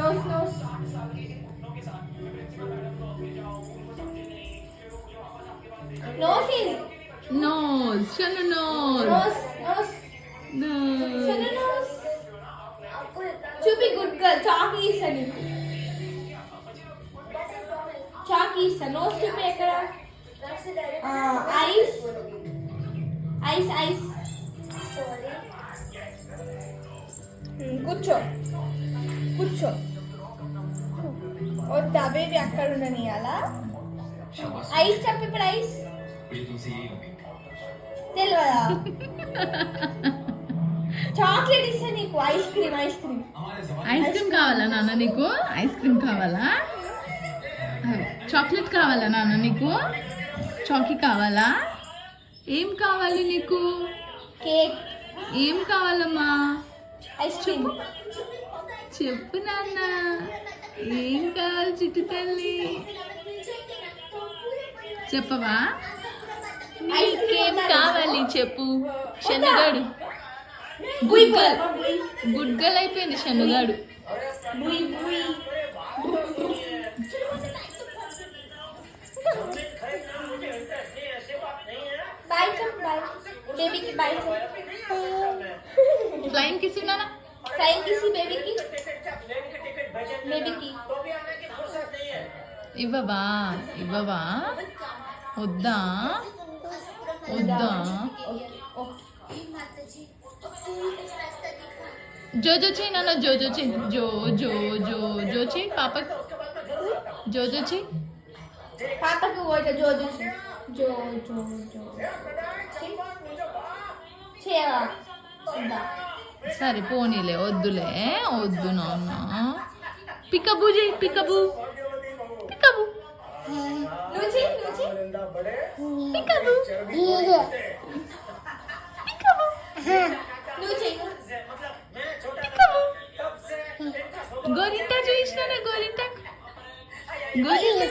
Nose, nose. Nose in. Nose. Shanu nose. Nose, nose. Nose. Shanu nose. Chupi good girl. Chalky is a niku. Chalky is a nose chupi ekkada. Eyes. Eyes, eyes. కూర్చో కూర్చో వద్దా baby అక్కడ ఉండని అలా ice చెప్పు ఇప్పుడు ice తెలియదా chocolate ఇస్తా నీకు ఐస్ క్రీమ్ ఐస్ క్రీమ్ కావాలా నాన్న నీకు ఐస్ క్రీమ్ కావాలా చాక్లెట్ కావాలా నాన్న నీకు చాకీ కావాలా ఏం కావాలి నీకు కేక్ ఏం కావాలమ్మా ఐస్ క్రీమ్ చెప్పు నాన్న ఏం కావాలి చిట్టు తల్లి చెప్పవా నీకేం కావాలి చెప్పు శనుగాడు గుడ్ గర్ల్ అయిపోయింది శనుగాడు బాయ్ చెప్పు బాయ్ బేబీకి బాయ్ చెప్పు ఫ్లైంగ్ కిస్ నాన్న ఫ్లైంగ్ కిస్ బేబీకి బేబీకి ఇవ్వవా ఇవ్వవా వద్దా వద్దా జోజో చెయ్యి నాన్న జోజో చెయ్యి జో జో జో జో చెయ్యి పాప జోజో చెయ్యి పాపకి పోయిట జో జో జో జో జో చేయవా సరే పోనీలే వద్దులే వద్దు నాన్న పికబు చెయ్యి పికబు పికబు నువ్వు చెయ్యి పికబు పికబు నువ్వు చెయ్యి పికబు గోరింటా చూసినానే గోరింటా గోరింటా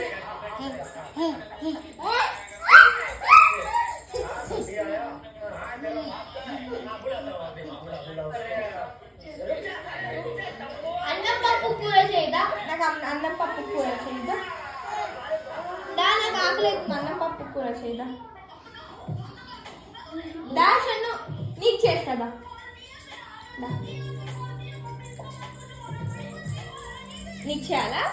అన్నం పప్పు కూర చేయదా నాకు అన్నం పప్పు కూర చేయదా నాకు ఆకలేదు అన్నం పప్పు కూర చేయదా దాషను నీకు చేస్తుందా నీకు చేయాలా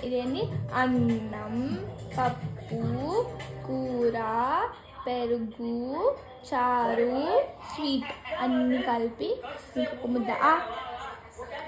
ఇదేంటి అన్నం పప్పు కూర పెరుగు చారు స్వీట్ అన్నీ కలిపి ఇంకొక ముద్ద